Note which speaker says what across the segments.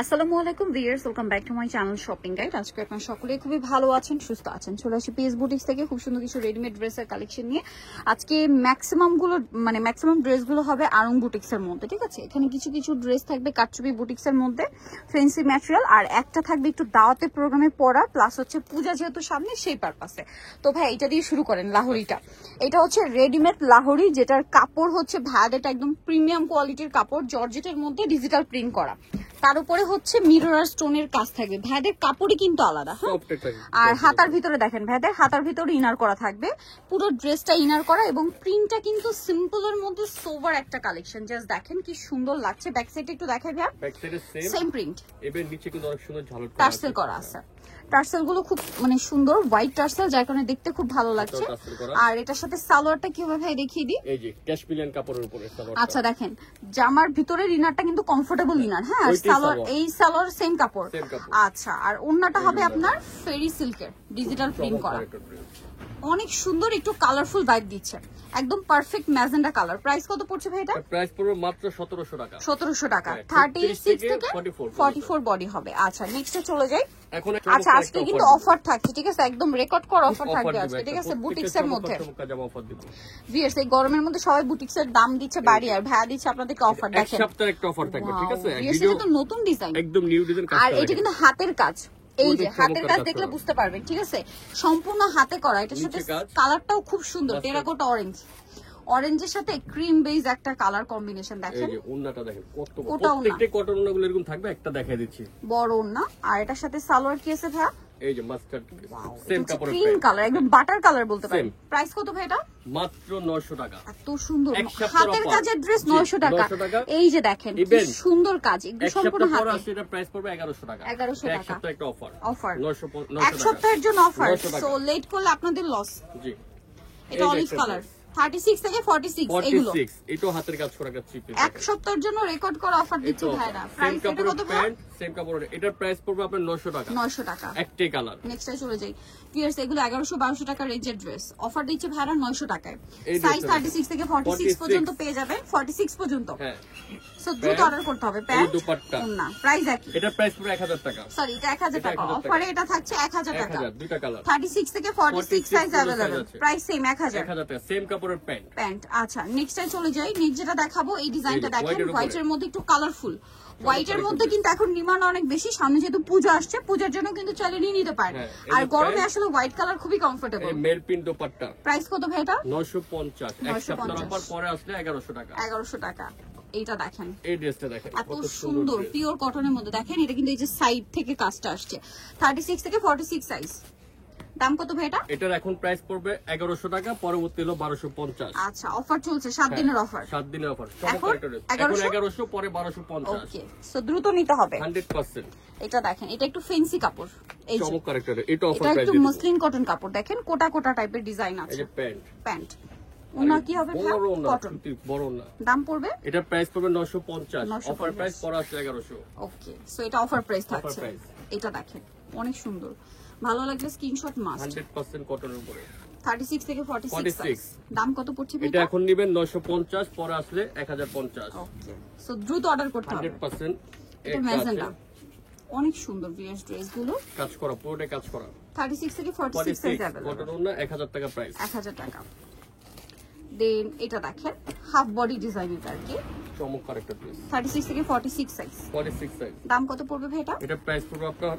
Speaker 1: আসসালামু আলাইকুম viewers, welcome back to my channel shopping guide. আজকে আপনারা সকলেই খুবই ভালো আছেন, সুস্থ আছেন। চলে আসি পিএস বুটিক্স থেকে খুব সুন্দর কিছু রেডিমেড ড্রেসের কালেকশন নিয়ে। আজকে ম্যাক্সিমাম ড্রেসগুলো হবে আরং বুটিক্সের মধ্যে, ঠিক আছে। এখানে কিছু কিছু ড্রেস থাকবে কাটচুপি বুটিক্সের মধ্যে, ফ্যান্সি ম্যাটেরিয়াল, আর একটা থাকবে একটু দাওয়াতের প্রোগ্রামে পড়া, প্লাস হচ্ছে পূজা যেহেতু সামনে সেই পারপাসে। তো ভাই এটা দিয়ে শুরু করেন। লাহোরিটা, এটা হচ্ছে রেডিমেড লাহোরি, যেটার কাপড় হচ্ছে ভাইয়ার, এটা একদম প্রিমিয়াম কোয়ালিটির কাপড়, জর্জেটের মধ্যে ডিজিটাল প্রিন্ট করা, তার উপরে হচ্ছে মিরর আর স্টোনের কাজ থাকবে। ভাইদের কাপড়ই কিন্তু আলাদা, হ্যাঁ। আর হাতার ভিতরে দেখেন, ভাইদের হাতার ভিতরে ইনার করা থাকবে, পুরো ড্রেসটা ইনার করা, এবং প্রিন্টটা কিন্তু সিম্পলের মধ্যে সোভার একটা কালেকশন। জাস্ট দেখেন কি সুন্দর লাগছে। ব্যাক সাইডে একটু দেখাই ভাইয়া,
Speaker 2: ব্যাক সাইডে
Speaker 1: সেম প্রিন্ট,
Speaker 2: এবার নিচে কিন্তু অনেক সুন্দর ঝালর
Speaker 1: টার্সেল করা আছে। টার্সেল গুলো খুব সুন্দর হোয়াইট টার্সেল, যার কারণে দেখতে খুব ভালো লাগছে। আর এটার সাথে সালোয়ারটা কি হবে ভাই দেখিয়ে দিই।
Speaker 2: এই যে ক্যাশমিলিয়ান কাপড়ের উপরে সালোয়ার।
Speaker 1: আচ্ছা দেখেন, জামার ভিতরের ইনারটা কিন্তু কমফোর্টেবল ইনার, হ্যাঁ। সালোয়ার, এই সালোয়ার সেম কাপড়। আচ্ছা, আর ওন্নাটা হবে আপনার ফেরি সিল্কের ডিজিটাল প্রিন্ট করা, অনেক সুন্দর, একটু কালারফুল ভাইব দিচ্ছে, একদম পারফেক্ট ম্যাজেন্ডা কালার। প্রাইস কত পড়ছে ভাই এটা?
Speaker 2: প্রাইস পড়বে মাত্র 1700 টাকা।
Speaker 1: 1700 টাকা, 36 থেকে 44 বডি হবে। আচ্ছা নেক্সটে চলে যাই। আচ্ছা আজকে কিন্তু অফার থাকছে, ঠিক আছে, একদম রেকর্ড করা অফার থাকবে আজকে, ঠিক আছে, বুটিক্স এর মধ্যে। ভিউয়ার্স, এই গরমের মধ্যে সবাই বুটিক্স এর দাম দিচ্ছে বাড়ি, আর ভাইয়া দিচ্ছে আপনাদেরকে অফার। দেখেন,
Speaker 2: এক সপ্তাহের একটা অফার থাকবে, ঠিক আছে।
Speaker 1: ভিউয়ার্স, এটা তো নতুন ডিজাইন,
Speaker 2: একদম নিউ ডিজাইন কাজ,
Speaker 1: আর এটা কিন্তু হাতের কাজ। এই যে হাতের কাজ দেখলে বুঝতে পারবেন, ঠিক আছে, সম্পূর্ণ হাতে করা। এটার সাথে কালারটাও খুব সুন্দর, টেরাকোটা অরেঞ্জ, অরেঞ্জের সাথে ক্রিম বেজ একটা কালার কম্বিনেশন। দেখেন
Speaker 2: এই যে ওন্নাটা দেখেন কত, প্রত্যেকটা কটন ওন্নাগুলো এরকম থাকবে, একটা দেখাই দিচ্ছি,
Speaker 1: বড় ওন্না। আর এটার সাথে সালোয়ার কি আছে ভাই?
Speaker 2: এই যে মাস্টার্ড সেম কাপড়ের
Speaker 1: ক্রিম কালার, একদম বাটার কালার বলতে পারেন। প্রাইস কত ভাই এটা?
Speaker 2: মাত্র 900 টাকা।
Speaker 1: এত সুন্দর হাতের কাজের ড্রেস 900 টাকা। এই যে দেখেন কি সুন্দর কাজ, একদম সম্পূর্ণ হাতে।
Speaker 2: আর এটা প্রাইস পড়বে 1100 টাকা।
Speaker 1: 1100 টাকা,
Speaker 2: এক সপ্তাহের একটা অফার।
Speaker 1: অফার
Speaker 2: 900
Speaker 1: এক সপ্তাহের জন্য অফার। সো লেট করলে আপনাদের লস।
Speaker 2: জি,
Speaker 1: এটা অলিভ কালার, 36 থেকে 46 এগুলো।
Speaker 2: এটাও হাতের কাজ করা কাজ।
Speaker 1: এক সপ্তাহের জন্য রেকর্ড করা অফার দিচ্ছে ভাইরা। প্রাইস এটা কত ভাই?
Speaker 2: সেম কাপড়, এটার প্রাইস পড়বে আপনার 900 টাকা।
Speaker 1: 900 টাকা
Speaker 2: একটাই কালার।
Speaker 1: নেক্সটে চলে যাই। ভিউয়ার্স, এগুলো 1100-1200 টাকা রেঞ্জের ড্রেস, অফার দিচ্ছে ভাইরা 900 টাকায়। সাইজ 36 থেকে 46 পর্যন্ত পেয়ে যাবেন, 46 পর্যন্ত। হ্যাঁ, সো দ্রুত অর্ডার করতে হবে। প্যান্ট দুপাট্টা না, প্রাইস একই।
Speaker 2: এটা প্রাইস পুরো 1000 টাকা।
Speaker 1: সরি, এটা 1000 টাকা। অফারে এটা থাকছে 1000 টাকা।
Speaker 2: দুইটা কালার,
Speaker 1: 36 থেকে 46 সাইজ अवेलेबल। প্রাইস সেম 1000
Speaker 2: টাকা। সেম কাপড়ের প্যান্ট।
Speaker 1: আচ্ছা নেক্সটে চলে যাই। নেক্সট যেটা দেখাবো, এই ডিজাইনটা দেখেন, হোয়াইটের মধ্যে একটু কালারফুল। হোয়াইটের মধ্যে কিন্তু এখন ডিমান্ড অনেক বেশি, সামনে যেহেতু পূজা আসছে, পূজার জন্য কিন্তু চাইলে নিয়ে নিতে পারেন। আর গরমে আসলে হোয়াইট কালার খুবই কমফোর্টেবল।
Speaker 2: মেল পিন দোপাট্টা।
Speaker 1: প্রাইস কত ভাই এটা?
Speaker 2: 950। এক সপ্তাহ অফার পরে আসলে 1100 টাকা।
Speaker 1: 1100 টাকা। এইটা দেখেন,
Speaker 2: এই ড্রেসটা দেখেন
Speaker 1: এত সুন্দর পিওর কটনের মধ্যে। দেখেন এটা কিন্তু এই যে সাইড থেকে কাজটা আসছে, 36 থেকে 46 সাইজ। দাম কত ভাই এটা?
Speaker 2: এটার এখন প্রাইস পড়বে 1100 টাকা, পরবর্তী হলো 1250।
Speaker 1: আচ্ছা, অফার চলছে 7 দিনের অফার।
Speaker 2: 7 দিনের অফার। এখন 1100 পরে 1250।
Speaker 1: ওকে, সো দ্রুত নিতে হবে
Speaker 2: 100%।
Speaker 1: এটা দেখেন, এটা একটু ফ্যান্সি কাপড়, এই যে
Speaker 2: চমৎকার একটা, এটা অফার
Speaker 1: প্রাইস। এটা
Speaker 2: প্রাইস
Speaker 1: একটু মসলিন কটন কাপড়, দেখেন কোটা কোটা টাইপের ডিজাইন আছে।
Speaker 2: এই যে
Speaker 1: প্যান্ট ওনা কি হবে?
Speaker 2: কটন, বড় না।
Speaker 1: দাম পড়বে,
Speaker 2: এটা প্রাইস পড়বে 950, অফার প্রাইস পরে আসলে 1100।
Speaker 1: ওকে, সো এটা অফার প্রাইস থাকছে। এটা দেখেন অনেক সুন্দর, ভালো লাগলে স্ক্রিনশট মাস্ট।
Speaker 2: 100% কটনের উপরে,
Speaker 1: 36 থেকে 46 দাম কত পড়ছে?
Speaker 2: এটা এখন নেবেন 950, পরে আসলে 1050।
Speaker 1: ওকে, সো দ্রুত অর্ডার করতে হবে
Speaker 2: 100%।
Speaker 1: এটা ম্যাজেন্ডা, অনেক সুন্দর ভিউয়ার্স ড্রেস গুলো,
Speaker 2: কাজ করা, পুরোটা কাজ করা।
Speaker 1: 36 থেকে 46 সাইজ अवेलेबल।
Speaker 2: কটন না, 1000 টাকা প্রাইস।
Speaker 1: 1000 টাকা। দেন এটা দেখেন হাফ বডি ডিজাইন, এটা আর কি
Speaker 2: চমৎকার একটা ড্রেস,
Speaker 1: 36 থেকে 46 সাইজ।
Speaker 2: 46 সাইজ।
Speaker 1: দাম কত পড়বে ভাই এটা?
Speaker 2: এটা প্রাইস পড়বে আপনার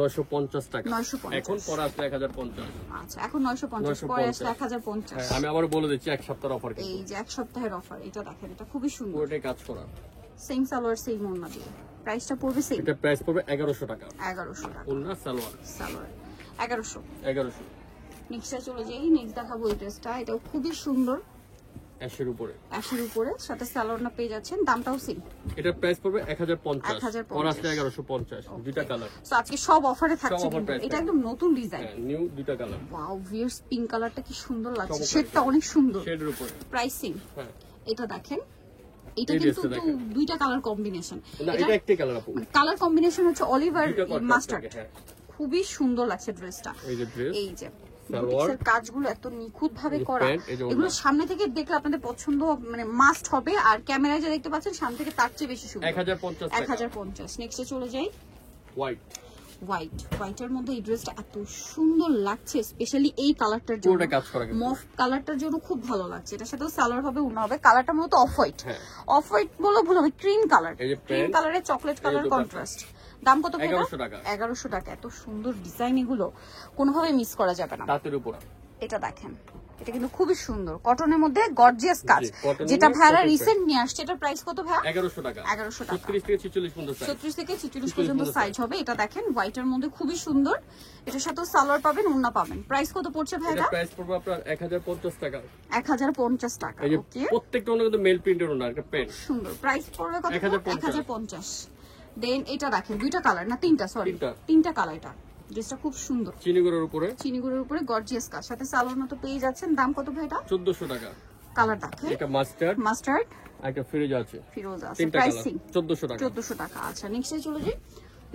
Speaker 2: 950 টাকা।
Speaker 1: 950,
Speaker 2: এখন পরে আসলে 1050।
Speaker 1: আচ্ছা, এখন 950, পরে আসলে 1050।
Speaker 2: হ্যাঁ, আমি আবার বলে দিচ্ছি এক সপ্তাহের অফার।
Speaker 1: এই যে এক সপ্তাহের অফার, এটা দেখেন, এটা খুবই সুন্দর,
Speaker 2: পুরোটাই কাজ করা,
Speaker 1: সেম সালোয়ার সেম ওন্না দিয়ে। প্রাইসটা পড়বে সেম,
Speaker 2: এটা প্রাইস পড়বে 1100 টাকা।
Speaker 1: 1100 টাকা।
Speaker 2: ওন্না সালোয়ার
Speaker 1: 1100।
Speaker 2: 1100।
Speaker 1: নেক্সটে চলে যাই। নেক্সট দেখাবো এই ড্রেসটা, এটাও খুবই সুন্দর,
Speaker 2: অ্যাশের উপরে,
Speaker 1: অ্যাশের উপরে, সাথে সালোয়ারটা পেয়ে যাচ্ছেন। দামটাও সেম,
Speaker 2: এটা প্রাইস পড়বে 1050, পরে আসলে 1150। দুইটা কালার,
Speaker 1: সো আজকে সব অফারে থাকছে কিন্তু। এটা একদম নতুন ডিজাইন,
Speaker 2: নিউ দুইটা কালার।
Speaker 1: ওয়াও, ভিউয়ার্স পিঙ্ক কালারটা কি সুন্দর লাগছে, শেডটা অনেক সুন্দর,
Speaker 2: শেডের উপরে।
Speaker 1: প্রাইসিং।
Speaker 2: হ্যাঁ,
Speaker 1: এটা দেখেন, এটা কিন্তু দুইটা কালার কম্বিনেশন।
Speaker 2: না, এটা একটাই কালার আপু।
Speaker 1: কালার কম্বিনেশন হচ্ছে অলিভ আর মাস্টার্ড। খুবই সুন্দর লাগছে ড্রেসটা।
Speaker 2: এই যে ড্রেস,
Speaker 1: এই যে বুটিক্সের কাজগুলো এত নিখুঁত ভাবে করা, এগুলো সামনে থেকে দেখলে আপনাদের পছন্দ মানে মাস্ট হবে। আর ক্যামেরায় যা দেখতে পাচ্ছেন সামনে থেকে তার চেয়ে বেশি সুন্দর। 1050। নেক্সটে চলে যাই হোয়াইটের মধ্যে এই ড্রেসটা এত সুন্দর লাগছে, স্পেশালি এই কালারটার জন্য, মফ কালারটার জন্য খুব ভালো লাগছে। এটার সাথে সালোয়ার হবে, উন্না হবে। কালারটা মূলত অফ হোয়াইট বলো ভুল হবে, ক্রিম কালার, ক্রিম কালারের চকলেট কালার কন্ট্রাস্ট। দাম কত? 1100 টাকা। 1100 টাকা। এত সুন্দর ডিজাইন, এগুলো কোনোভাবে মিস করা যাবে না।
Speaker 2: তাঁতের উপর
Speaker 1: এটা দেখেন, এটা কিন্তু খুবই সুন্দর, কটনের মধ্যে গর্জিয়াস কাজ, যেটা ভাইরা রিসেন্ট নিয়ে আসছে। এটার প্রাইস কত ভাই?
Speaker 2: 1100 টাকা।
Speaker 1: 1100 টাকা।
Speaker 2: 36 থেকে 46 পর্যন্ত সাইজ,
Speaker 1: 36 থেকে 46 পর্যন্ত সাইজ হবে। এটা দেখেন হোয়াইটের মধ্যে খুবই সুন্দর, এটার সাথে সালোয়ার পাবেন, ওন্না পাবেন। প্রাইস কত পড়ছে ভাই? এটা
Speaker 2: প্রাইস পড়বে আপনার 1050 টাকা।
Speaker 1: 1050 টাকা। ওকে,
Speaker 2: প্রত্যেকটা ওনা কিন্তু মেল প্রিন্টের ওনা, একটা পেন
Speaker 1: সুন্দর। প্রাইস পড়বে কত? 1050। দেন এটা দেখেন, দুইটা কালার না তিনটা, সরি তিনটা কালার। এটা ড্রেসটা খুব সুন্দর, চিনিগুড়ের উপরে গর্জিয়াস কাজ, সাথে সালোয়ার মতো পেয়ে যাচ্ছেন। দাম কত ভাই? এটা
Speaker 2: 1400 টাকা।
Speaker 1: কালার দেখেন,
Speaker 2: এটা মাস্টার্ড একটা ফিরোজা আছে, প্রাইসিং 1400 টাকা। 1400 টাকা।
Speaker 1: আচ্ছা, নেক্সটে চলে যাই।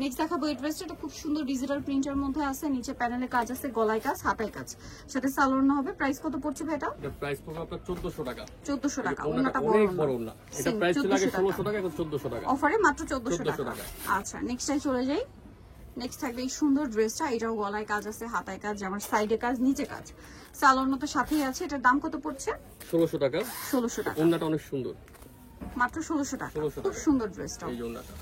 Speaker 1: নেক্সট দেখাবো এই ড্রেসটা, এটা খুব সুন্দর ডিজিটাল প্রিন্টের মধ্যে আছে, নিচে প্যানেলে কাজ আছে, গলায় কাজ, হাতায় কাজ, সাথে সালোয়ার না হবে। প্রাইস কত পড়ছে ভাই? এটা
Speaker 2: প্রাইস পড়বে আপনার 1400 টাকা।
Speaker 1: 1400 টাকা।
Speaker 2: ওনাটা বড় না, এটা প্রাইস ছিল আগে 1600 টাকা, এখন 1400 টাকা।
Speaker 1: অফারে মাত্র 1400 টাকা। আচ্ছা, নেক্সটে চলে যাই। নেক্সট থাকবে এই সুন্দর ড্রেসটা, এটাও গলায় কাজ আছে, হাতায় কাজ, আমার সাইডে কাজ, নিচে কাজ, সালোয়ার মতো সাথেই আছে। এটার দাম কত পড়ছে?
Speaker 2: 1600 টাকা।
Speaker 1: 1600 টাকা।
Speaker 2: ওনাটা অনেক সুন্দর,
Speaker 1: মাত্র 1600 টাকা। খুব সুন্দর ড্রেসটা।
Speaker 2: এই ওনাটা।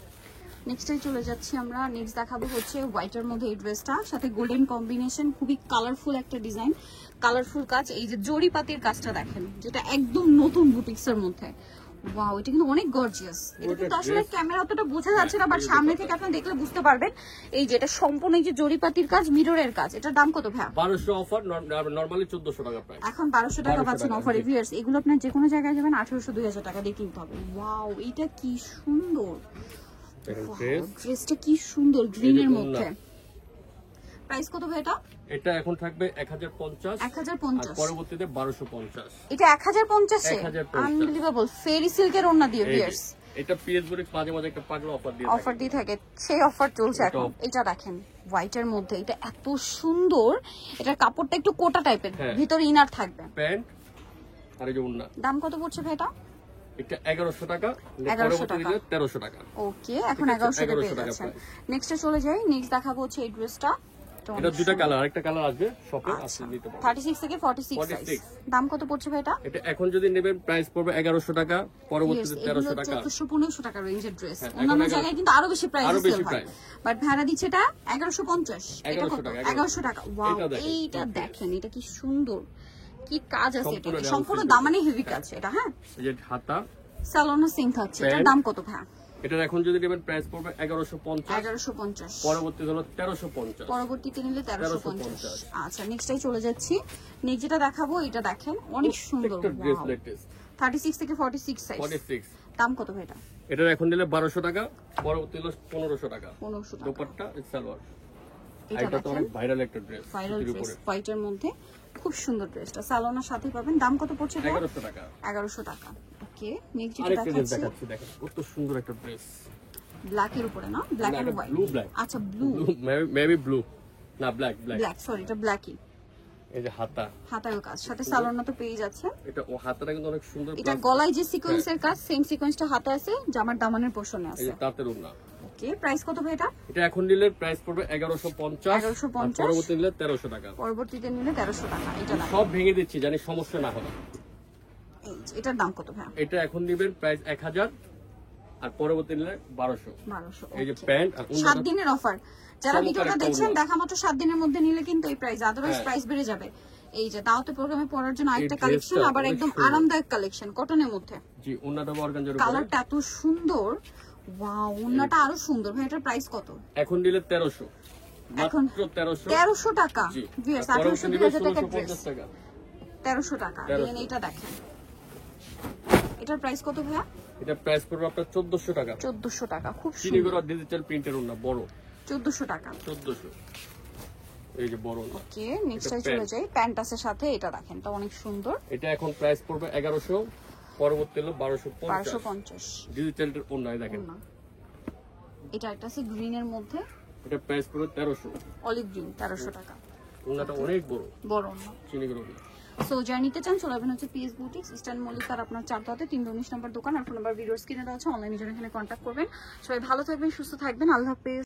Speaker 1: নেক্সটে চলে যাচ্ছি আমরা। নেক্সট দেখাবো হচ্ছে হোয়াইটের মধ্যে এই ড্রেসটা, সাথে গোল্ডেন কম্বিনেশন, খুবই কালারফুল একটা ডিজাইন, কালারফুল কাজ। এই যে জরি পাতির কাজটা দেখেন, যেটা একদম নতুন বুটিক্সের মধ্যে। ওয়াও, এটা কিন্তু অনেক গর্জিয়াস। এটা কিন্তু আসলে ক্যামেরা অতটা বোঝা যাচ্ছে না, বাট সামনে থেকে আপনি দেখলে বুঝতে পারবেন। এই যে এটা সম্পূর্ণ এই যে জরিপাতির কাজ, মিররের কাজ। এটার দাম কত ভাই?
Speaker 2: 1200 অফার, নরমালি 1400 টাকা প্রাইস।
Speaker 1: এখন 1200 টাকা পাচ্ছেন অফারে। ভিউয়ার্স, এগুলো আপনার যে কোনো জায়গায় যাবেন 1800 2000 টাকা দিয়ে কিনতে হবে। ওয়াও, এটা কি সুন্দর ড্রেসটা, কি সুন্দর গ্রিনের মধ্যে। প্রাইস কত ভাই এটা?
Speaker 2: এটা এখন থাকবে 1050।
Speaker 1: 1050
Speaker 2: আর পরবর্তীতে 1250।
Speaker 1: এটা 1050 এ আনবিলিভেবল ফেরি সিল্কের ওন্না দিয়ে। ভিউয়ার্স,
Speaker 2: এটা পিএস বুটিক মাঝে মাঝে একটা পাগলা অফার দিয়ে
Speaker 1: থাকে, সেই অফার চলছে এখন। এটা দেখেন হোয়াইটের মধ্যে, এটা এত সুন্দর। এটার কাপড়টা একটু কোটা টাইপের, ভিতরে ইনার থাকবে,
Speaker 2: প্যান্ট আর এই যে ওন্না।
Speaker 1: দাম কত পড়ছে ভাই এটা?
Speaker 2: এটা 1100 টাকা, পরবর্তীতে 1300 টাকা।
Speaker 1: ওকে, এখন 1100 টাকা পেয়ে যাচ্ছেন। নেক্সটে চলে যাই। নেক্সট দেখাবো হচ্ছে এই ড্রেসটা,
Speaker 2: এটা দুটো কালার, আরেকটা কালার আসবে শপে, আসলে নিতে পারবেন।
Speaker 1: 36 থেকে 46 সাইজ। দাম কত পড়ছে ভাই এটা?
Speaker 2: এটা এখন যদি নেবেন প্রাইস পড়বে 1100 টাকা, পরবর্তীতে 1300 টাকা।
Speaker 1: 1400-1500 টাকা রেঞ্জের ড্রেস। অন্যান্য জায়গায় কিন্তু আরো বেশি প্রাইস সেল হয়, বাট ভাড়া দিচ্ছে এটা 1150। এটা কত? 1100 টাকা। ওয়াও, এইটা দেখেন, এটা কি সুন্দর, কি কাজ আছে। এটা সম্পূর্ণ দামানে হেভি কাজ এটা। হ্যাঁ,
Speaker 2: এই যে হাতা,
Speaker 1: সালোনা সিং থাকছে। এটার দাম কত ভাই?
Speaker 2: এটা এখন যদি নেবেন প্রাইস পড়বে 1150।
Speaker 1: 1150।
Speaker 2: পরবর্তীতে হলো 1350।
Speaker 1: পরবর্তীতে নিলে 1350। আচ্ছা, নেক্সটটাই চলে যাচ্ছি। নেক্সট যেটা দেখাবো, এটা দেখেন অনেক সুন্দর।
Speaker 2: ড্রেস লেটেস্ট
Speaker 1: 36 থেকে 46 সাইজ।
Speaker 2: 46।
Speaker 1: দাম কত ভাই এটা?
Speaker 2: এটা এখন নিলে 1200 টাকা, পরবর্তীতে হলো 1500 টাকা।
Speaker 1: 1500 টাকা।
Speaker 2: দোপাট্টা সালোয়ার। এটা তো অনেক ভাইরাল একটা ড্রেস,
Speaker 1: ভাইরাল ড্রেস হোয়াইটের মধ্যে, খুব সুন্দর ড্রেসটা। সালোনার সাথে পাবেন। দাম কত পড়ছে?
Speaker 2: 1100 টাকা।
Speaker 1: 1100 টাকা। ওকে, নেক্সট যেটা দেখাচ্ছি,
Speaker 2: দেখেন কত সুন্দর একটা ড্রেস,
Speaker 1: ব্ল্যাক এর উপরে না, black and white.
Speaker 2: Blue black.
Speaker 1: আচ্ছা, ব্লু,
Speaker 2: মেবি ব্লু না, ব্ল্যাক
Speaker 1: সরি, এটা ব্ল্যাকই।
Speaker 2: এই যে হাতার
Speaker 1: কাজ, সাথে সালোনা তো পেয়ে যাচ্ছে।
Speaker 2: এটা ও হাতাটা কিন্তু অনেক সুন্দর।
Speaker 1: এটা গলায় যে সিকোয়েন্সের কাজ, সেম সিকোয়েন্সটা হাতে আছে, জামার দামানের পোরশনে আছে।
Speaker 2: এই যে তাঁতের ওড়না।
Speaker 1: ওকে, প্রাইস কত ভাই এটা?
Speaker 2: এটা এখন নিলে প্রাইস পড়বে 1150।
Speaker 1: 1150।
Speaker 2: পরবর্তীতে নিলে 1300 টাকা।
Speaker 1: পরবর্তীতে নিলে 1300 টাকা। এটা
Speaker 2: সব ভেঙে দিচ্ছি, জানি সমস্যা না হয়।
Speaker 1: এটার দাম কত ভাই?
Speaker 2: এটা এখন নিবেন প্রাইস 1000, আর পরবর্তী নিলে 1200। এই যে প্যান্ট আর
Speaker 1: 7 দিনের অফার। যারা ভিডিওটা দেখছেন, দেখা মাত্র 7 দিনের মধ্যে নিলে কিন্তু এই প্রাইস, আদারওয়াইজ প্রাইস বেড়ে যাবে। এই যে দাওয়াতে প্রোগ্রামে পরার জন্য আরেকটা কালেকশন, আবার একদম আরামদায়ক কালেকশন কটনের মধ্যে।
Speaker 2: জি, ওন্নাটা অর্গানজার উপরে,
Speaker 1: কালারটা এত সুন্দর। ওয়াও, ওন্নাটা আরো সুন্দর ভাই। এটার প্রাইস কত? এখন
Speaker 2: নিলে 1300,
Speaker 1: এখন 1300 টাকা। ভিউয়ার্স, 1800 টাকা ড্রেস, 1300 টাকা। দেন এটা দেখেন, এটার প্রাইস কত ভাইয়া?
Speaker 2: এটা প্রাইস পড়বে আপনার 1400 টাকা।
Speaker 1: 1400 টাকা। খুব
Speaker 2: সুন্দর ডিজিটাল প্রিন্টের ওন্না, বড়।
Speaker 1: 1400 টাকা।
Speaker 2: 1400। এই যে বড় ওন্না।
Speaker 1: ওকে, নেক্সটে চলে যাই। প্যান্টাসের সাথে এটা দেখেন, এটা অনেক সুন্দর।
Speaker 2: এটা এখন প্রাইস পড়বে 1100, পরবর্তী হলো 1250।
Speaker 1: 1250
Speaker 2: ডিজিটাল ওন্না দেখেন।
Speaker 1: এটা একটা আছে গ্রিনের মধ্যে,
Speaker 2: এটা প্রাইস পড়বে 1300।
Speaker 1: অলিভ গ্রিন, 1300 টাকা।
Speaker 2: ওনাটা অনেক বড়
Speaker 1: বড় না
Speaker 2: চিনিগুলো ওড়না।
Speaker 1: সো যারা নিতে চান চলে যাবেন হচ্ছে পিএস বুটিক্স ইস্টার্ন মল্লিকার আপনার 4 319 নম্বর দোকান আর ফোন নাম্বার ভিডিওস কিনে দেওয়া আছে অনলাইনে জন্য এখানে কন্ট্যাক্ট করবেন। সবাই ভালো থাকবেন সুস্থ থাকবেন আল্লাহ হাফেজ।